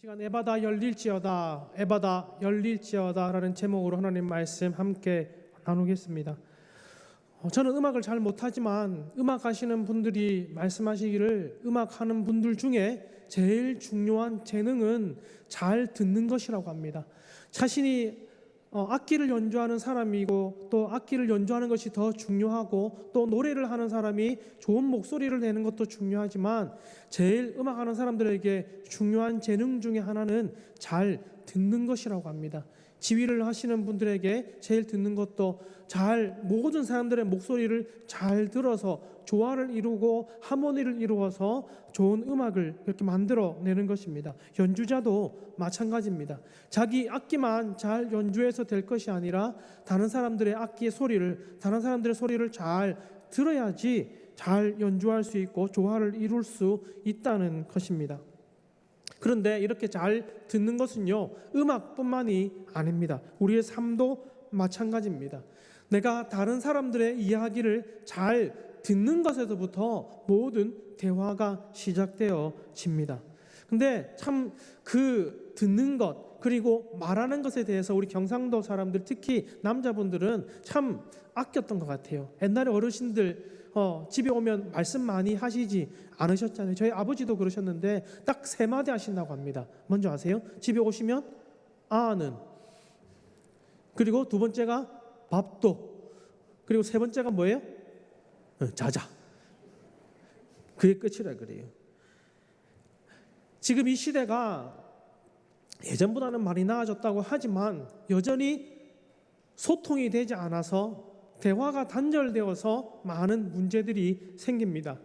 시간 에바다 열릴지어다, 에바다 열릴지어다 라는 제목으로 하나님 말씀 함께 나누겠습니다. 저는 음악을 잘 못하지만 음악 하시는 분들이 말씀하시기를 음악하는 분들 중에 제일 중요한 재능은 잘 듣는 것이라고 합니다. 자신이 악기를 연주하는 사람이고 또 악기를 연주하는 것이 더 중요하고 또 노래를 하는 사람이 좋은 목소리를 내는 것도 중요하지만 제일 음악하는 사람들에게 중요한 재능 중에 하나는 잘 듣는 것이라고 합니다. 지휘를 하시는 분들에게 제일 듣는 것도 모든 사람들의 목소리를 잘 들어서 조화를 이루고 하모니를 이루어서 좋은 음악을 이렇게 만들어내는 것입니다. 연주자도 마찬가지입니다. 자기 악기만 잘 연주해서 될 것이 아니라 다른 사람들의 악기의 소리를, 다른 사람들의 소리를 잘 들어야지 잘 연주할 수 있고 조화를 이룰 수 있다는 것입니다. 그런데 이렇게 잘 듣는 것은요, 음악뿐만이 아닙니다. 우리의 삶도 마찬가지입니다. 내가 다른 사람들의 이야기를 잘 듣는 것에서부터 모든 대화가 시작되어집니다. 근데 참 그 듣는 것 그리고 말하는 것에 대해서 우리 경상도 사람들, 특히 남자분들은 참 아꼈던 것 같아요. 옛날에 어르신들 집에 오면 말씀 많이 하시지 않으셨잖아요. 저희 아버지도 그러셨는데 딱 3마디 하신다고 합니다. 먼저 아세요? 집에 오시면 아는, 그리고 2번째가 밥도, 그리고 3번째가 뭐예요? 자자. 그게 끝이라 그래요. 지금 이 시대가 예전보다는 많이 나아졌다고 하지만 여전히 소통이 되지 않아서 대화가 단절되어서 많은 문제들이 생깁니다.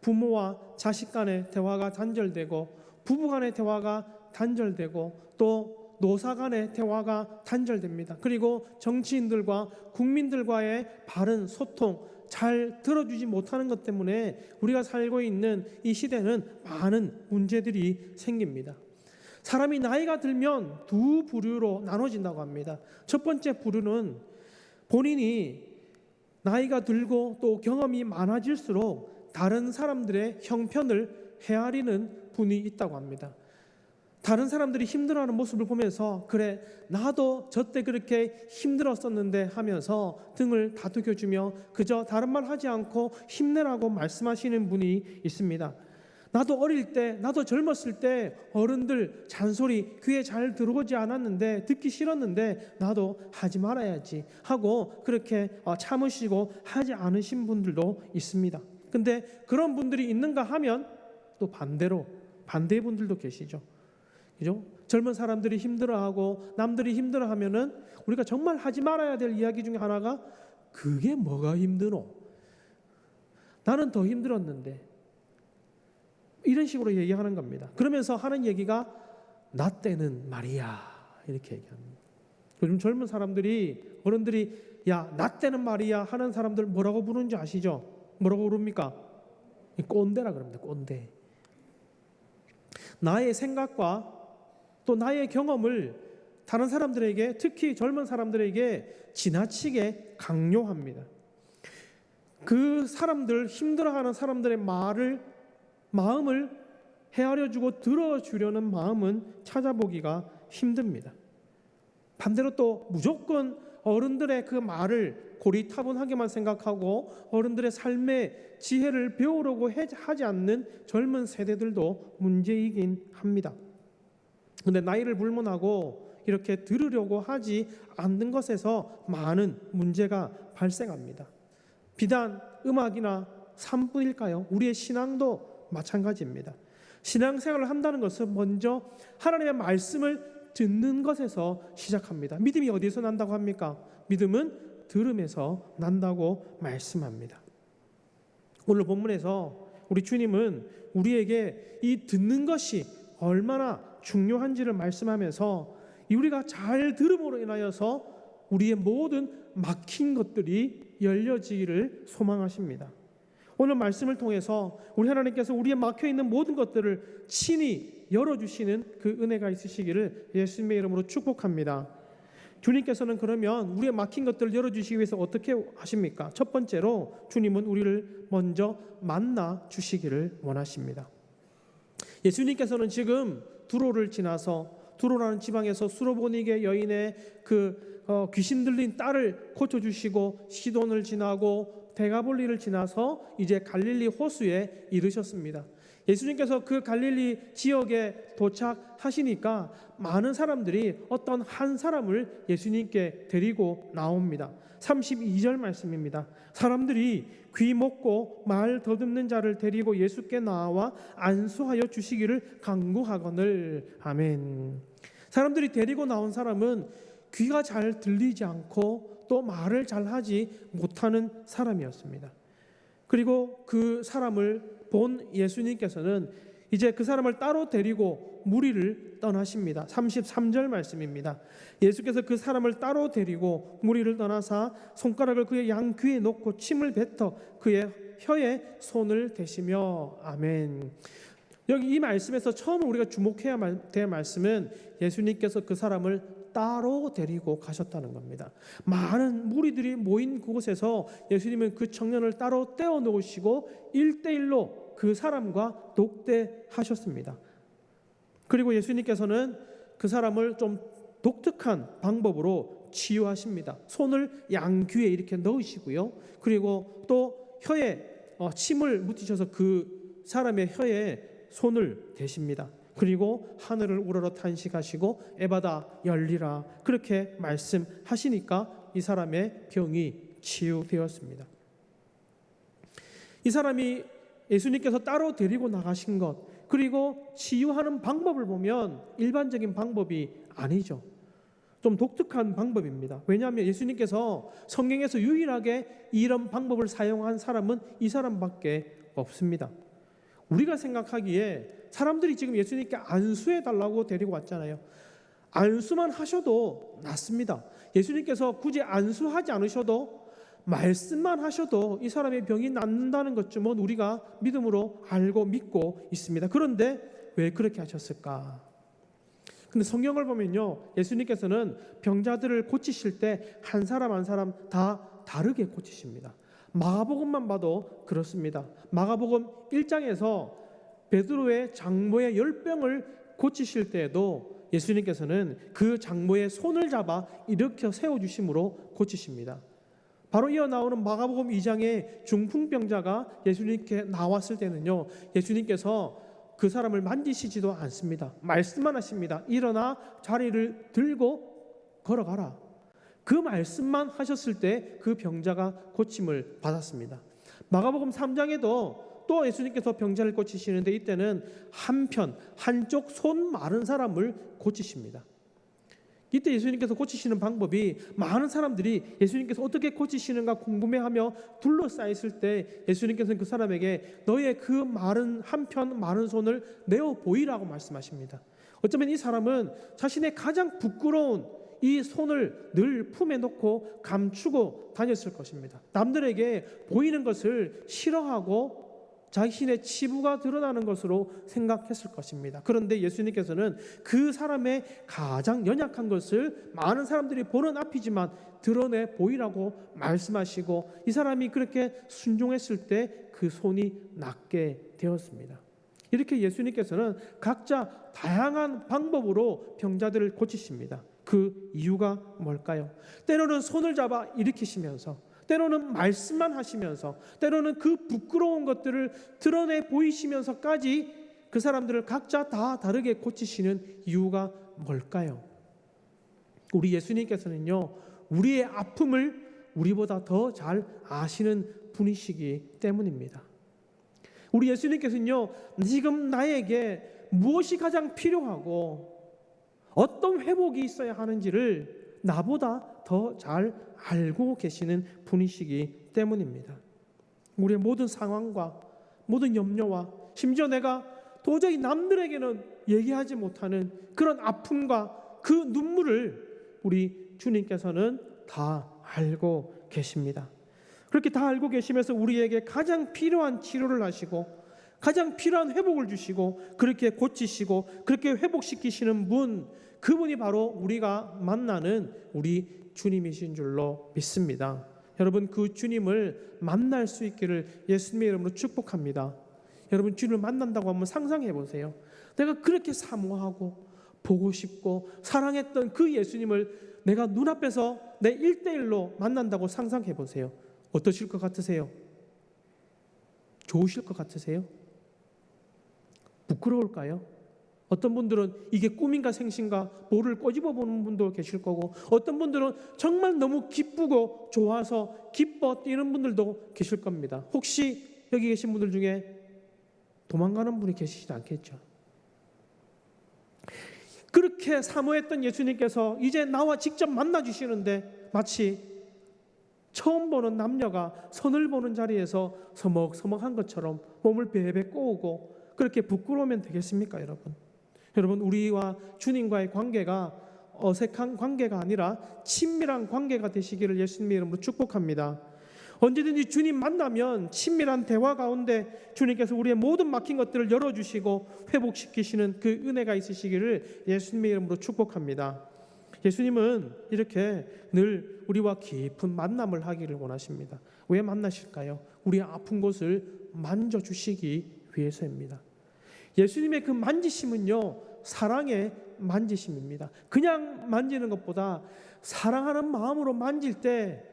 부모와 자식 간의 대화가 단절되고, 부부 간의 대화가 단절되고, 또 노사 간의 대화가 단절됩니다. 그리고 정치인들과 국민들과의 바른 소통, 잘 들어주지 못하는 것 때문에 우리가 살고 있는 이 시대는 많은 문제들이 생깁니다. 사람이 나이가 들면 2 부류로 나눠진다고 합니다. 첫 번째 부류는 본인이 나이가 들고 또 경험이 많아질수록 다른 사람들의 형편을 헤아리는 분이 있다고 합니다. 다른 사람들이 힘들어하는 모습을 보면서 그래, 나도 저때 그렇게 힘들었었는데 하면서 등을 다독여주며 그저 다른 말 하지 않고 힘내라고 말씀하시는 분이 있습니다. 나도 어릴 때, 나도 젊었을 때 어른들 잔소리 귀에 잘 들어오지 않았는데, 듣기 싫었는데 나도 하지 말아야지 하고 그렇게 참으시고 하지 않으신 분들도 있습니다. 근데 그런 분들이 있는가 하면 또 반대로 반대의 분들도 계시죠. 그죠? 젊은 사람들이 힘들어하고 남들이 힘들어하면은 우리가 정말 하지 말아야 될 이야기 중에 하나가 그게 뭐가 힘드노? 나는 더 힘들었는데, 이런 식으로 얘기하는 겁니다. 그러면서 하는 얘기가 나 때는 말이야 이렇게 얘기합니다. 요즘 젊은 사람들이, 어른들이 야, 나 때는 말이야 하는 사람들 뭐라고 부르는지 아시죠? 뭐라고 부릅니까? 꼰대라 그럽니다. 꼰대. 나의 생각과 또 나의 경험을 다른 사람들에게, 특히 젊은 사람들에게 지나치게 강요합니다. 그 사람들, 힘들어하는 사람들의 마음을 헤아려주고 들어주려는 마음은 찾아보기가 힘듭니다. 반대로 또 무조건 어른들의 그 말을 고리타분하게만 생각하고 어른들의 삶의 지혜를 배우려고 하지 않는 젊은 세대들도 문제이긴 합니다. 그런데 나이를 불문하고 이렇게 들으려고 하지 않는 것에서 많은 문제가 발생합니다. 비단 음악이나 삶뿐일까요? 우리의 신앙도 마찬가지입니다. 신앙생활을 한다는 것은 먼저 하나님의 말씀을 듣는 것에서 시작합니다. 믿음이 어디서 난다고 합니까? 믿음은 들음에서 난다고 말씀합니다. 오늘 본문에서 우리 주님은 우리에게 이 듣는 것이 얼마나 중요한지를 말씀하면서 우리가 잘 들음으로 인하여서 우리의 모든 막힌 것들이 열려지기를 소망하십니다. 오늘 말씀을 통해서 우리 하나님께서 우리의 막혀있는 모든 것들을 친히 열어주시는 그 은혜가 있으시기를 예수님의 이름으로 축복합니다. 주님께서는 그러면 우리의 막힌 것들을 열어주시기 위해서 어떻게 하십니까? 첫 번째로 주님은 우리를 먼저 만나 주시기를 원하십니다. 예수님께서는 지금 두로를 지나서 두로라는 지방에서 수로보니게 여인의 귀신 들린 딸을 고쳐주시고 시돈을 지나고 데가볼리를 지나서 이제 갈릴리 호수에 이르셨습니다. 예수님께서 그 갈릴리 지역에 도착하시니까 많은 사람들이 어떤 한 사람을 예수님께 데리고 나옵니다. 32절 말씀입니다. 사람들이 귀 먹고 말 더듬는 자를 데리고 예수께 나와 안수하여 주시기를 간구하거늘. 아멘. 사람들이 데리고 나온 사람은 귀가 잘 들리지 않고 또 말을 잘 하지 못하는 사람이었습니다. 그리고 그 사람을 본 예수님께서는 이제 그 사람을 따로 데리고 무리를 떠나십니다. 33절 말씀입니다. 예수께서 그 사람을 따로 데리고 무리를 떠나사 손가락을 그의 양귀에 놓고 침을 뱉어 그의 혀에 손을 대시며. 아멘. 여기 이 말씀에서 처음 우리가 주목해야 될 말씀은 예수님께서 그 사람을 따로 데리고 가셨다는 겁니다. 많은 무리들이 모인 그곳에서 예수님은 그 청년을 따로 떼어 놓으시고 1대1로 그 사람과 독대하셨습니다. 그리고 예수님께서는 그 사람을 좀 독특한 방법으로 치유하십니다. 손을 양귀에 이렇게 넣으시고요. 그리고 또 혀에 침을 묻히셔서 그 사람의 혀에 손을 대십니다. 그리고 하늘을 우러러 탄식하시고 에바다 열리라 그렇게 말씀하시니까 이 사람의 병이 치유되었습니다. 이 사람이 예수님께서 따로 데리고 나가신 것, 그리고 치유하는 방법을 보면 일반적인 방법이 아니죠. 좀 독특한 방법입니다. 왜냐하면 예수님께서 성경에서 유일하게 이런 방법을 사용한 사람은 이 사람밖에 없습니다. 우리가 생각하기에 사람들이 지금 예수님께 안수해달라고 데리고 왔잖아요. 안수만 하셔도 낫습니다. 예수님께서 굳이 안수하지 않으셔도 말씀만 하셔도 이 사람의 병이 낫는다는 것쯤은 우리가 믿음으로 알고 믿고 있습니다. 그런데 왜 그렇게 하셨을까? 근데 성경을 보면요, 예수님께서는 병자들을 고치실 때 한 사람 한 사람 다 다르게 고치십니다. 마가복음만 봐도 그렇습니다. 마가복음 1장에서 베드로의 장모의 열병을 고치실 때에도 예수님께서는 그 장모의 손을 잡아 일으켜 세워주심으로 고치십니다. 바로 이어 나오는 마가복음 2장의 중풍병자가 예수님께 나왔을 때는요, 예수님께서 그 사람을 만지시지도 않습니다. 말씀만 하십니다. 일어나 자리를 들고 걸어가라. 그 말씀만 하셨을 때 그 병자가 고침을 받았습니다. 마가복음 3장에도 또 예수님께서 병자를 고치시는데 이때는 한쪽 손 마른 사람을 고치십니다. 이때 예수님께서 고치시는 방법이 많은 사람들이 예수님께서 어떻게 고치시는가 궁금해하며 둘러싸였을 때 예수님께서는 그 사람에게 너의 그 한편 마른 손을 내어 보이라고 말씀하십니다. 어쩌면 이 사람은 자신의 가장 부끄러운 이 손을 늘 품에 놓고 감추고 다녔을 것입니다. 남들에게 보이는 것을 싫어하고 자신의 치부가 드러나는 것으로 생각했을 것입니다. 그런데 예수님께서는 그 사람의 가장 연약한 것을 많은 사람들이 보는 앞이지만 드러내 보이라고 말씀하시고 이 사람이 그렇게 순종했을 때 그 손이 낫게 되었습니다. 이렇게 예수님께서는 각자 다양한 방법으로 병자들을 고치십니다. 그 이유가 뭘까요? 때로는 손을 잡아 일으키시면서, 때로는 말씀만 하시면서, 때로는 그 부끄러운 것들을 드러내 보이시면서까지 그 사람들을 각자 다 다르게 고치시는 이유가 뭘까요? 우리 예수님께서는요, 우리의 아픔을 우리보다 더 잘 아시는 분이시기 때문입니다. 우리 예수님께서는요, 지금 나에게 무엇이 가장 필요하고 어떤 회복이 있어야 하는지를 나보다 더 잘 알고 계시는 분이시기 때문입니다. 우리의 모든 상황과 모든 염려와 심지어 내가 도저히 남들에게는 얘기하지 못하는 그런 아픔과 그 눈물을 우리 주님께서는 다 알고 계십니다. 그렇게 다 알고 계시면서 우리에게 가장 필요한 치료를 하시고 가장 필요한 회복을 주시고 그렇게 고치시고 그렇게 회복시키시는 분, 그분이 바로 우리가 만나는 우리 주님이신 줄로 믿습니다. 여러분, 그 주님을 만날 수 있기를 예수님의 이름으로 축복합니다. 여러분 주님을 만난다고 한번 상상해 보세요. 내가 그렇게 사모하고 보고 싶고 사랑했던 그 예수님을 내가 눈앞에서 내 1대1로 만난다고 상상해 보세요. 어떠실 것 같으세요? 좋으실 것 같으세요? 부끄러울까요? 어떤 분들은 이게 꿈인가 생신가 뭐를 꼬집어 보는 분도 계실 거고, 어떤 분들은 정말 너무 기쁘고 좋아서 기뻐 뛰는 분들도 계실 겁니다. 혹시 여기 계신 분들 중에 도망가는 분이 계시지 않겠죠? 그렇게 사모했던 예수님께서 이제 나와 직접 만나 주시는데 마치 처음 보는 남녀가 선을 보는 자리에서 서먹서먹한 것처럼 몸을 베베 꼬우고 그렇게 부끄러우면 되겠습니까, 여러분? 여러분, 우리와 주님과의 관계가 어색한 관계가 아니라 친밀한 관계가 되시기를 예수님의 이름으로 축복합니다. 언제든지 주님 만나면 친밀한 대화 가운데 주님께서 우리의 모든 막힌 것들을 열어주시고 회복시키시는 그 은혜가 있으시기를 예수님의 이름으로 축복합니다. 예수님은 이렇게 늘 우리와 깊은 만남을 하기를 원하십니다. 왜 만나실까요? 우리의 아픈 곳을 만져주시기 위해서입니다. 예수님의 그 만지심은요, 사랑의 만지심입니다. 그냥 만지는 것보다 사랑하는 마음으로 만질 때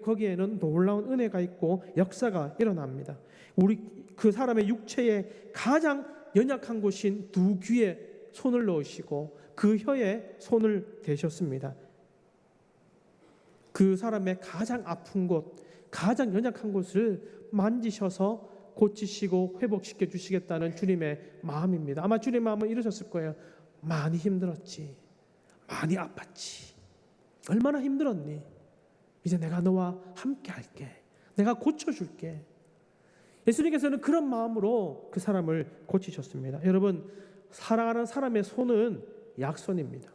거기에는 놀라운 은혜가 있고 역사가 일어납니다. 그 사람의 육체의 가장 연약한 곳인 두 귀에 손을 넣으시고 그 혀에 손을 대셨습니다. 그 사람의 가장 아픈 곳, 가장 연약한 곳을 만지셔서 고치시고 회복시켜 주시겠다는 주님의 마음입니다. 아마 주님의 마음은 이러셨을 거예요. 많이 힘들었지, 많이 아팠지, 얼마나 힘들었니? 이제 내가 너와 함께 할게, 내가 고쳐줄게. 예수님께서는 그런 마음으로 그 사람을 고치셨습니다. 여러분, 사랑하는 사람의 손은 약손입니다.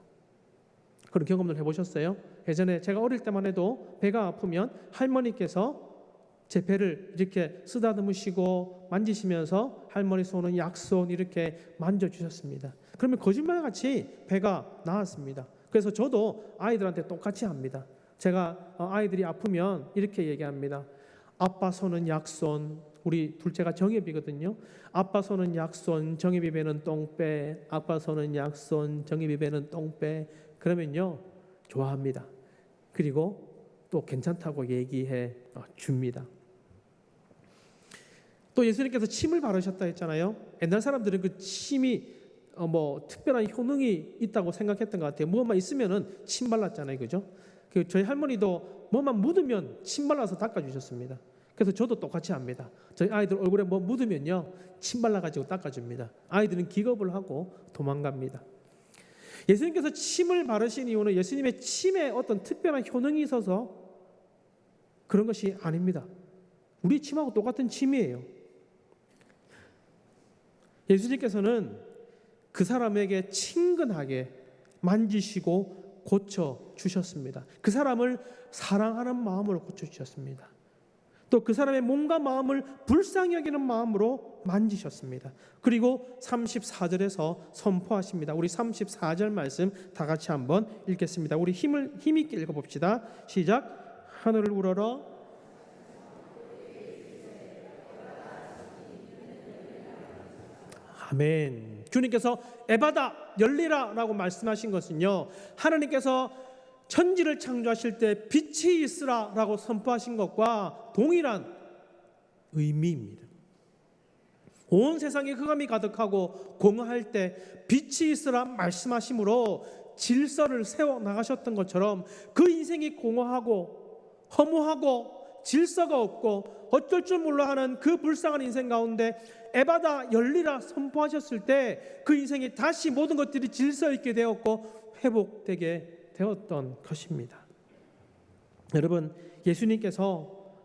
그런 경험을 해보셨어요? 예전에 제가 어릴 때만 해도 배가 아프면 할머니께서 제 배를 이렇게 쓰다듬으시고 만지시면서 할머니 손은 약손 이렇게 만져주셨습니다. 그러면 거짓말같이 배가 나았습니다. 그래서 저도 아이들한테 똑같이 합니다. 제가 아이들이 아프면 이렇게 얘기합니다. 아빠 손은 약손, 우리 둘째가 정예비거든요. 아빠 손은 약손, 정예비 배는 똥배. 아빠 손은 약손, 정예비 배는 똥배. 그러면요, 좋아합니다. 그리고 또 괜찮다고 얘기해 줍니다. 또 예수님께서 침을 바르셨다 했잖아요. 옛날 사람들은 그 침이 특별한 효능이 있다고 생각했던 것 같아요. 뭐만 있으면은 침 발랐잖아요, 그죠? 저희 할머니도 뭐만 묻으면 침 발라서 닦아주셨습니다. 그래서 저도 똑같이 합니다. 저희 아이들 얼굴에 뭐 묻으면요, 침 발라가지고 닦아줍니다. 아이들은 기겁을 하고 도망갑니다. 예수님께서 침을 바르신 이유는 예수님의 침에 어떤 특별한 효능이 있어서 그런 것이 아닙니다. 우리 침하고 똑같은 침이에요. 예수님께서는 그 사람에게 친근하게 만지시고 고쳐주셨습니다. 그 사람을 사랑하는 마음으로 고쳐주셨습니다. 또 그 사람의 몸과 마음을 불쌍히 여기는 마음으로 만지셨습니다. 그리고 34절에서 선포하십니다. 우리 34절 말씀 다 같이 한번 읽겠습니다. 우리 힘있게 읽어봅시다. 시작. 하늘을 우러러 아멘. 주님께서 에바다 열리라 라고 말씀하신 것은요, 하나님께서 천지를 창조하실 때 빛이 있으라 라고 선포하신 것과 동일한 의미입니다. 온 세상에 흑암이 가득하고 공허할 때 빛이 있으라 말씀하심으로 질서를 세워 나가셨던 것처럼 그 인생이 공허하고 허무하고 질서가 없고 어쩔 줄 몰라 하는 그 불쌍한 인생 가운데 에바다 열리라 선포하셨을 때 그 인생이 다시 모든 것들이 질서 있게 되었고 회복되게 되었던 것입니다. 여러분, 예수님께서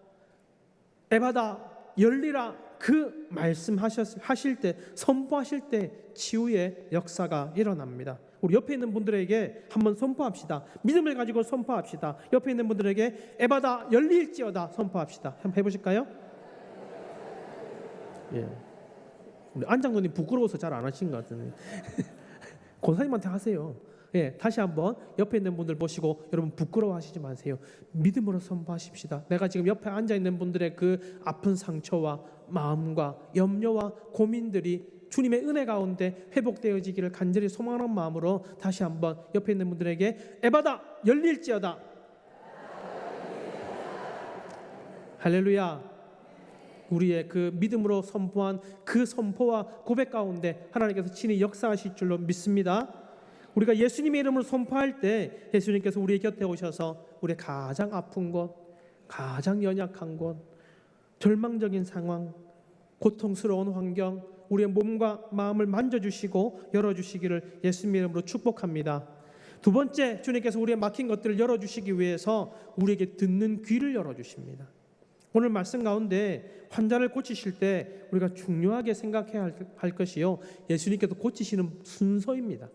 에바다 열리라 그 말씀하실 때, 선포하실 때 치유의 역사가 일어납니다. 우리 옆에 있는 분들에게 한번 선포합시다. 믿음을 가지고 선포합시다. 옆에 있는 분들에게 에바다 열릴지어다 선포합시다. 한번 해보실까요? 예. 우리 안장로님 부끄러워서 잘 안 하시는 것 같은데 권사님한테 하세요. 다시 한번 옆에 있는 분들 보시고 여러분 부끄러워하시지 마세요. 믿음으로 선포하십시다. 내가 지금 옆에 앉아 있는 분들의 그 아픈 상처와 마음과 염려와 고민들이 주님의 은혜 가운데 회복되어지기를 간절히 소망하는 마음으로 다시 한번 옆에 있는 분들에게 에바다 열릴지어다. 할렐루야. 우리의 그 믿음으로 선포한 그 선포와 고백 가운데 하나님께서 친히 역사하실 줄로 믿습니다. 우리가 예수님의 이름을 선포할 때 예수님께서 우리의 곁에 오셔서 우리의 가장 아픈 곳, 가장 연약한 곳, 절망적인 상황, 고통스러운 환경, 우리의 몸과 마음을 만져주시고 열어주시기를 예수님의 이름으로 축복합니다. 두 번째, 주님께서 우리의 막힌 것들을 열어주시기 위해서 우리에게 듣는 귀를 열어주십니다. 오늘 말씀 가운데 환자를 고치실 때 우리가 중요하게 생각해야 할 것이요, 예수님께서 고치시는 순서입니다.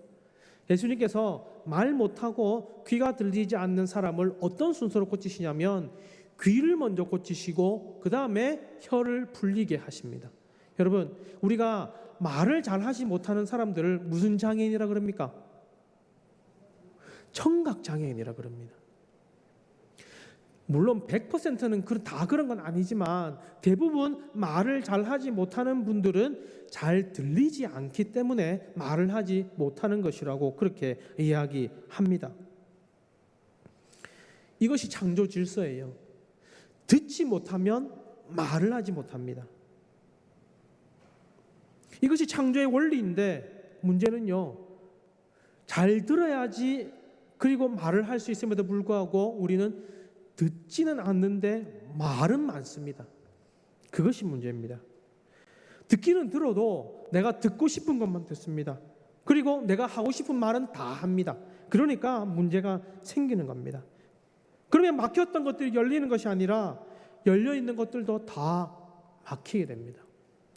예수님께서 말 못하고 귀가 들리지 않는 사람을 어떤 순서로 고치시냐면 귀를 먼저 고치시고 그 다음에 혀를 풀리게 하십니다. 여러분, 우리가 말을 잘 하지 못하는 사람들을 무슨 장애인이라 그럽니까? 청각장애인이라 그럽니다. 물론 100%는 다 그런 건 아니지만 대부분 말을 잘 하지 못하는 분들은 잘 들리지 않기 때문에 말을 하지 못하는 것이라고 그렇게 이야기합니다. 이것이 창조 질서예요. 듣지 못하면 말을 하지 못합니다. 이것이 창조의 원리인데 문제는요, 잘 들어야지 그리고 말을 할 수 있음에도 불구하고 우리는 듣지는 않는데 말은 많습니다. 그것이 문제입니다. 듣기는 들어도 내가 듣고 싶은 것만 듣습니다. 그리고 내가 하고 싶은 말은 다 합니다. 그러니까 문제가 생기는 겁니다. 그러면 막혔던 것들이 열리는 것이 아니라 열려있는 것들도 다 막히게 됩니다.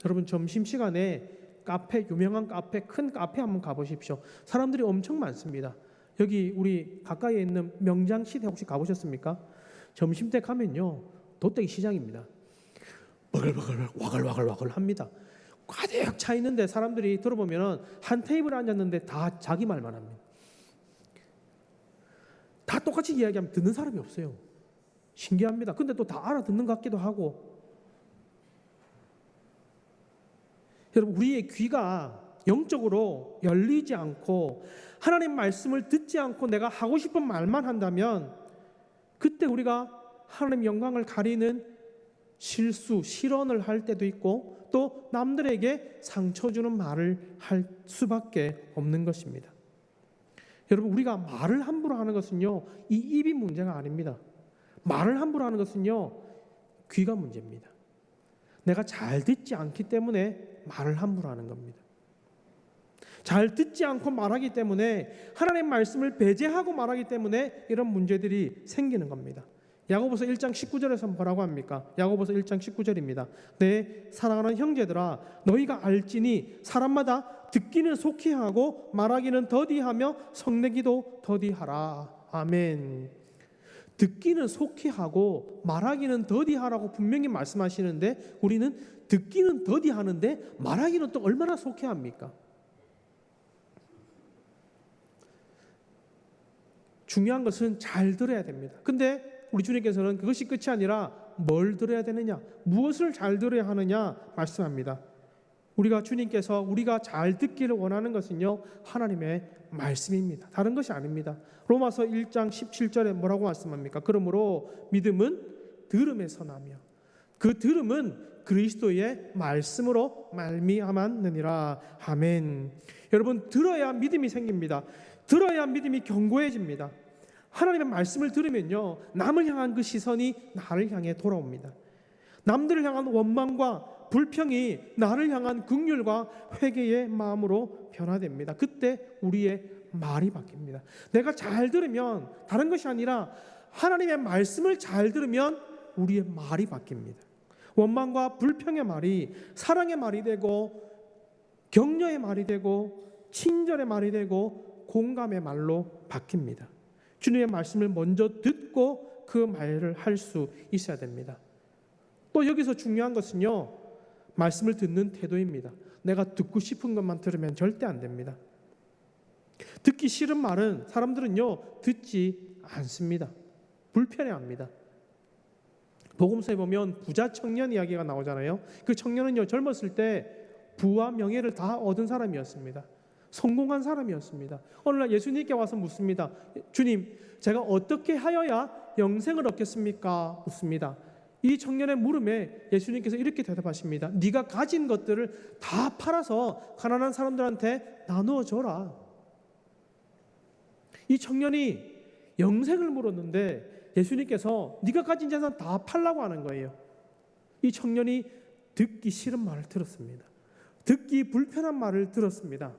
여러분, 점심시간에 카페, 유명한 카페, 큰 카페 한번 가보십시오. 사람들이 엄청 많습니다. 여기 우리 가까이에 있는 명장시대 혹시 가보셨습니까? 점심때 가면요, 돗대기 시장입니다. 버글버글 와글와글 합니다. 가득 차 있는데 사람들이 들어보면 한 테이블에 앉았는데 다 자기 말만 합니다. 다 똑같이 이야기하면 듣는 사람이 없어요. 신기합니다. 근데 또 다 알아듣는 것 같기도 하고. 여러분, 우리의 귀가 영적으로 열리지 않고 하나님 말씀을 듣지 않고 내가 하고 싶은 말만 한다면 그때 우리가 하나님 영광을 가리는 실수, 실언을 할 때도 있고 또 남들에게 상처 주는 말을 할 수밖에 없는 것입니다. 여러분, 우리가 말을 함부로 하는 것은요, 이 입이 문제가 아닙니다. 말을 함부로 하는 것은요, 귀가 문제입니다. 내가 잘 듣지 않기 때문에 말을 함부로 하는 겁니다. 잘 듣지 않고 말하기 때문에 하나님의 말씀을 배제하고 말하기 때문에 이런 문제들이 생기는 겁니다. 야고보서 1장 19절에서 뭐라고 합니까? 야고보서 1장 19절입니다. 내 사랑하는 형제들아, 너희가 알지니 사람마다 듣기는 속히 하고 말하기는 더디하며 성내기도 더디하라. 아멘. 듣기는 속히 하고 말하기는 더디하라고 분명히 말씀하시는데 우리는 듣기는 더디하는데 말하기는 또 얼마나 속히 합니까? 중요한 것은 잘 들어야 됩니다. 근데 우리 주님께서는 그것이 끝이 아니라 뭘 들어야 되느냐, 무엇을 잘 들어야 하느냐 말씀합니다. 우리가 주님께서 우리가 잘 듣기를 원하는 것은요, 하나님의 말씀입니다. 다른 것이 아닙니다. 로마서 1장 17절에 뭐라고 말씀합니까? 그러므로 믿음은 들음에서 나며 그 들음은 그리스도의 말씀으로 말미암았느니라. 아멘. 여러분, 들어야 믿음이 생깁니다. 들어야 믿음이 견고해집니다. 하나님의 말씀을 들으면요, 남을 향한 그 시선이 나를 향해 돌아옵니다. 남들을 향한 원망과 불평이 나를 향한 긍휼과 회개의 마음으로 변화됩니다. 그때 우리의 말이 바뀝니다. 내가 잘 들으면, 다른 것이 아니라 하나님의 말씀을 잘 들으면 우리의 말이 바뀝니다. 원망과 불평의 말이 사랑의 말이 되고 격려의 말이 되고 친절의 말이 되고 공감의 말로 바뀝니다. 주님의 말씀을 먼저 듣고 그 말을 할 수 있어야 됩니다. 또 여기서 중요한 것은요, 말씀을 듣는 태도입니다. 내가 듣고 싶은 것만 들으면 절대 안 됩니다. 듣기 싫은 말은 사람들은요 듣지 않습니다. 불편해합니다. 복음서에 보면 부자 청년 이야기가 나오잖아요. 그 청년은요 젊었을 때 부와 명예를 다 얻은 사람이었습니다. 성공한 사람이었습니다. 어느 날 예수님께 와서 묻습니다. 주님, 제가 어떻게 하여야 영생을 얻겠습니까? 묻습니다. 이 청년의 물음에 예수님께서 이렇게 대답하십니다. 네가 가진 것들을 다 팔아서 가난한 사람들한테 나누어 줘라. 이 청년이 영생을 물었는데 예수님께서 네가 가진 재산 다 팔라고 하는 거예요. 이 청년이 듣기 싫은 말을 들었습니다. 듣기 불편한 말을 들었습니다.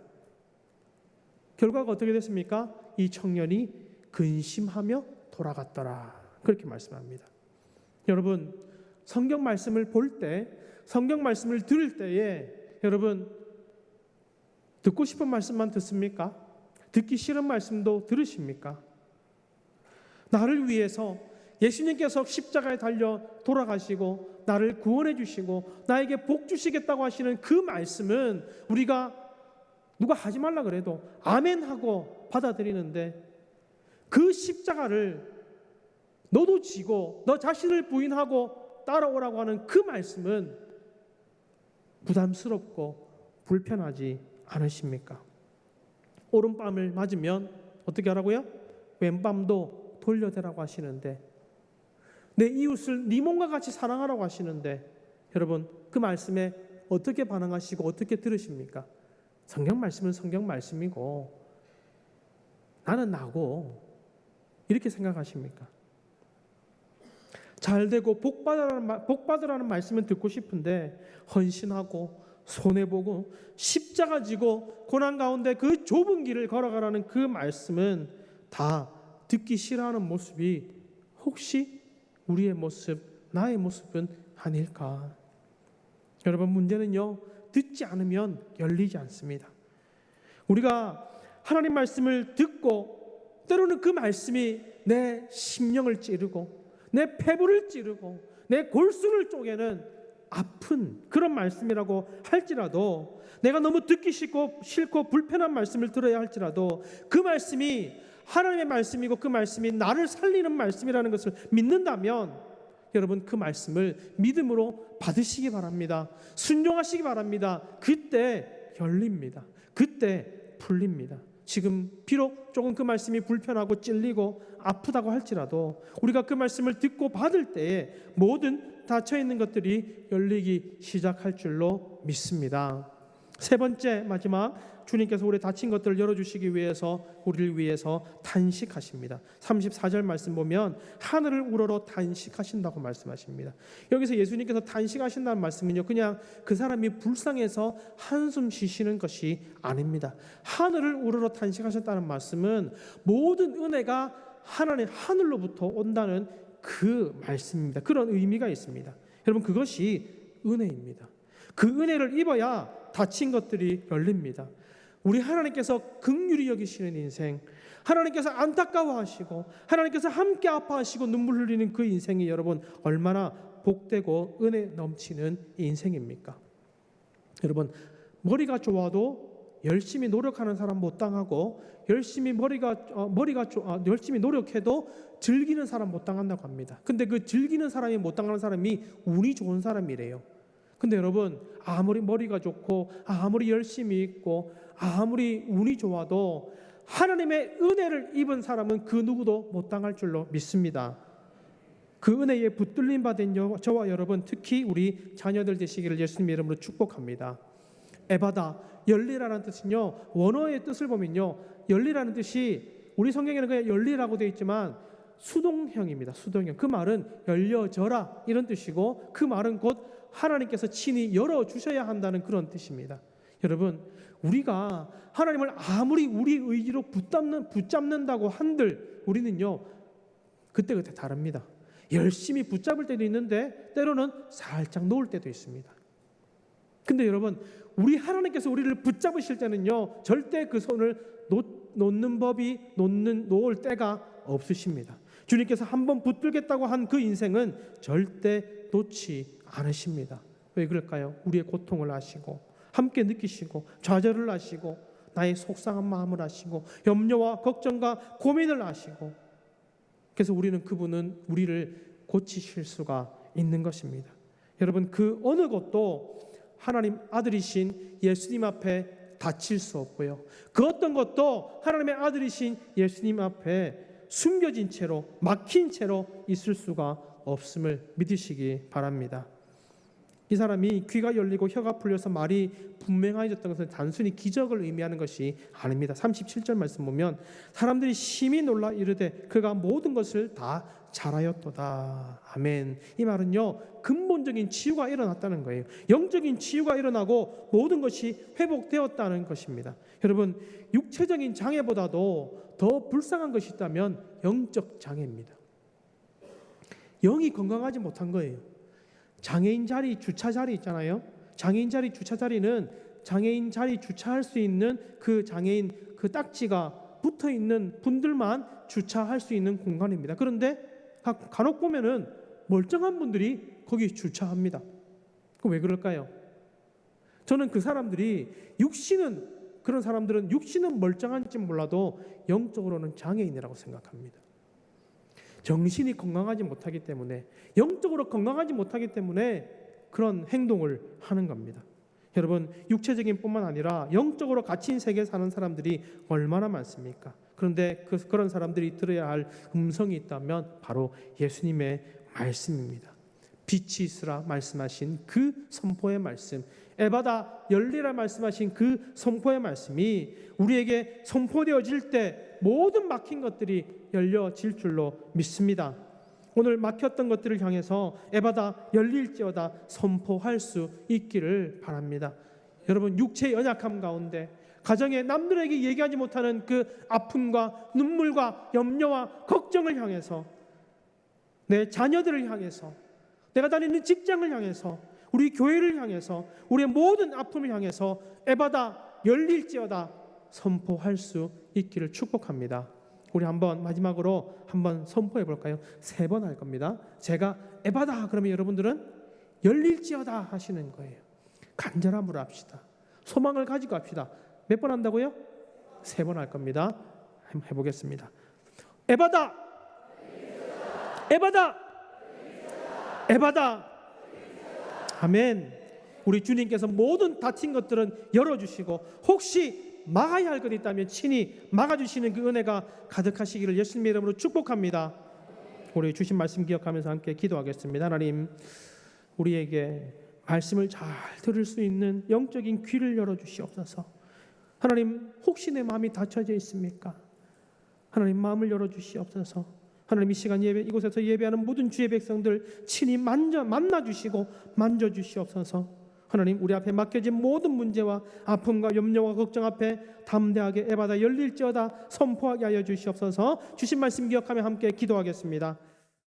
결과가 어떻게 됐습니까? 이 청년이 근심하며 돌아갔더라. 그렇게 말씀합니다. 여러분, 성경 말씀을 볼 때, 성경 말씀을 들을 때에 여러분 듣고 싶은 말씀만 듣습니까? 듣기 싫은 말씀도 들으십니까? 나를 위해서 예수님께서 십자가에 달려 돌아가시고 나를 구원해 주시고 나에게 복 주시겠다고 하시는 그 말씀은 우리가 누가 하지 말라 그래도 아멘 하고 받아들이는데, 그 십자가를 너도 지고 너 자신을 부인하고 따라오라고 하는 그 말씀은 부담스럽고 불편하지 않으십니까? 오른밤을 맞으면 어떻게 하라고요? 왼밤도 돌려대라고 하시는데, 내 이웃을 네 몸과 같이 사랑하라고 하시는데, 여러분 그 말씀에 어떻게 반응하시고 어떻게 들으십니까? 성경 말씀은 성경 말씀이고 나는 나고 이렇게 생각하십니까? 잘되고 복받으라는 말씀은 듣고 싶은데 헌신하고 손해보고 십자가 지고 고난 가운데 그 좁은 길을 걸어가라는 그 말씀은 다 듣기 싫어하는 모습이 혹시 우리의 모습, 나의 모습은 아닐까? 여러분, 문제는요 듣지 않으면 열리지 않습니다. 우리가 하나님 말씀을 듣고 때로는 그 말씀이 내 심령을 찌르고 내 폐부를 찌르고 내 골수를 쪼개는 아픈 그런 말씀이라고 할지라도, 내가 너무 듣기 싫고 불편한 말씀을 들어야 할지라도 그 말씀이 하나님의 말씀이고 그 말씀이 나를 살리는 말씀이라는 것을 믿는다면 여러분 그 말씀을 믿음으로 받으시기 바랍니다. 순종하시기 바랍니다. 그때 열립니다. 그때 풀립니다. 지금 비록 조금 그 말씀이 불편하고 찔리고 아프다고 할지라도 우리가 그 말씀을 듣고 받을 때에 모든 닫혀있는 것들이 열리기 시작할 줄로 믿습니다. 세 번째, 마지막, 주님께서 우리 닫힌 것들을 열어주시기 위해서 우리를 위해서 탄식하십니다. 34절 말씀 보면 하늘을 우러러 탄식하신다고 말씀하십니다. 여기서 예수님께서 탄식하신다는 말씀은요 그냥 그 사람이 불쌍해서 한숨 쉬시는 것이 아닙니다. 하늘을 우러러 탄식하셨다는 말씀은 모든 은혜가 하나님 하늘로부터 온다는 그 말씀입니다. 그런 의미가 있습니다. 여러분, 그것이 은혜입니다. 그 은혜를 입어야 닫힌 것들이 열립니다. 우리 하나님께서 긍휼히 여기시는 인생, 하나님께서 안타까워하시고 하나님께서 함께 아파하시고 눈물 흘리는 그 인생이 여러분 얼마나 복되고 은혜 넘치는 인생입니까? 여러분, 머리가 좋아도 열심히 노력하는 사람 못 당하고 열심히 열심히 노력해도 즐기는 사람 못 당한다고 합니다. 근데 그 즐기는 사람이 못 당하는 사람이 운이 좋은 사람이래요. 근데 여러분, 아무리 머리가 좋고 아무리 열심히 있고 아무리 운이 좋아도 하나님의 은혜를 입은 사람은 그 누구도 못 당할 줄로 믿습니다. 그 은혜에 붙들림 받은 저와 여러분, 특히 우리 자녀들 되시기를 예수님의 이름으로 축복합니다. 에바다, 열리라는 뜻은요, 원어의 뜻을 보면요, 열리라는 뜻이 우리 성경에는 그냥 열리라고 되어 있지만 수동형입니다. 수동형. 그 말은 열려져라 이런 뜻이고, 그 말은 곧 하나님께서 친히 열어주셔야 한다는 그런 뜻입니다. 여러분, 우리가 하나님을 아무리 우리 의지로 붙잡는다고 한들 우리는요 그때그때 다릅니다. 열심히 붙잡을 때도 있는데 때로는 살짝 놓을 때도 있습니다. 근데 여러분, 우리 하나님께서 우리를 붙잡으실 때는요 절대 그 손을 놓는 법이 놓을 때가 없으십니다. 주님께서 한번 붙들겠다고 한 그 인생은 절대 놓지 않으십니다. 왜 그럴까요? 우리의 고통을 아시고 함께 느끼시고 좌절을 하시고 나의 속상한 마음을 아시고 염려와 걱정과 고민을 아시고, 그래서 우리는 우리를 고치실 수가 있는 것입니다. 여러분, 그 어느 것도 하나님 아들이신 예수님 앞에 닫힐 수 없고요, 그 어떤 것도 하나님의 아들이신 예수님 앞에 숨겨진 채로, 막힌 채로 있을 수가 없음을 믿으시기 바랍니다. 이 사람이 귀가 열리고 혀가 풀려서 말이 분명해졌던 것은 단순히 기적을 의미하는 것이 아닙니다. 37절 말씀 보면 사람들이 심히 놀라 이르되 그가 모든 것을 다 잘하였도다. 아멘. 이 말은요, 근본적인 치유가 일어났다는 거예요. 영적인 치유가 일어나고 모든 것이 회복되었다는 것입니다. 여러분, 육체적인 장애보다도 더 불쌍한 것이 있다면 영적 장애입니다. 영이 건강하지 못한 거예요. 장애인 자리 주차 자리 있잖아요. 장애인 자리 주차 자리는 장애인 자리 주차할 수 있는 그 장애인 그 딱지가 붙어 있는 분들만 주차할 수 있는 공간입니다. 그런데 간혹 보면은 멀쩡한 분들이 거기 주차합니다. 왜 그럴까요? 저는 그 사람들이 그런 사람들은 육신은 멀쩡한지 몰라도 영적으로는 장애인이라고 생각합니다. 정신이 건강하지 못하기 때문에, 영적으로 건강하지 못하기 때문에 그런 행동을 하는 겁니다. 여러분, 육체적인 뿐만 아니라 영적으로 갇힌 세계에 사는 사람들이 얼마나 많습니까? 그런데 그런 사람들이 들어야 할 음성이 있다면 바로 예수님의 말씀입니다. 빛이 있으라 말씀하신 그 선포의 말씀, 에바다 열리라 말씀하신 그 선포의 말씀이 우리에게 선포되어질 때 모든 막힌 것들이 열려질 줄로 믿습니다. 오늘 막혔던 것들을 향해서 에바다 열릴지어다 선포할 수 있기를 바랍니다. 여러분, 육체의 연약함 가운데, 가정에 남들에게 얘기하지 못하는 그 아픔과 눈물과 염려와 걱정을 향해서, 내 자녀들을 향해서, 내가 다니는 직장을 향해서, 우리 교회를 향해서, 우리의 모든 아픔을 향해서 에바다 열릴지어다 선포할 수 있기를 축복합니다. 우리 마지막으로 한번 선포해 볼까요? 3번 할 겁니다. 제가 에바다 그러면 여러분들은 열릴지어다 하시는 거예요. 간절함으로 합시다. 소망을 가지고 합시다. 몇 번 한다고요? 3번 할 겁니다. 한번 해보겠습니다. 에바다, 에바다, 에바다. 아멘. 우리 주님께서 모든 닫힌 것들은 열어주시고, 혹시 막아야 할 것이 있다면 친히 막아주시는 그 은혜가 가득하시기를 예수님의 이름으로 축복합니다. 우리 주신 말씀 기억하면서 함께 기도하겠습니다. 하나님, 우리에게 말씀을 잘 들을 수 있는 영적인 귀를 열어주시옵소서. 하나님, 혹시 내 마음이 닫혀져 있습니까? 하나님, 마음을 열어주시옵소서. 하나님, 이 시간 이곳에서 예배하는 모든 주의 백성들 친히 만나주시고 만져주시옵소서. 하나님, 우리 앞에 맡겨진 모든 문제와 아픔과 염려와 걱정 앞에 담대하게 에바다 열릴지어다 선포하게 하여 주시옵소서. 주신 말씀 기억하며 함께 기도하겠습니다.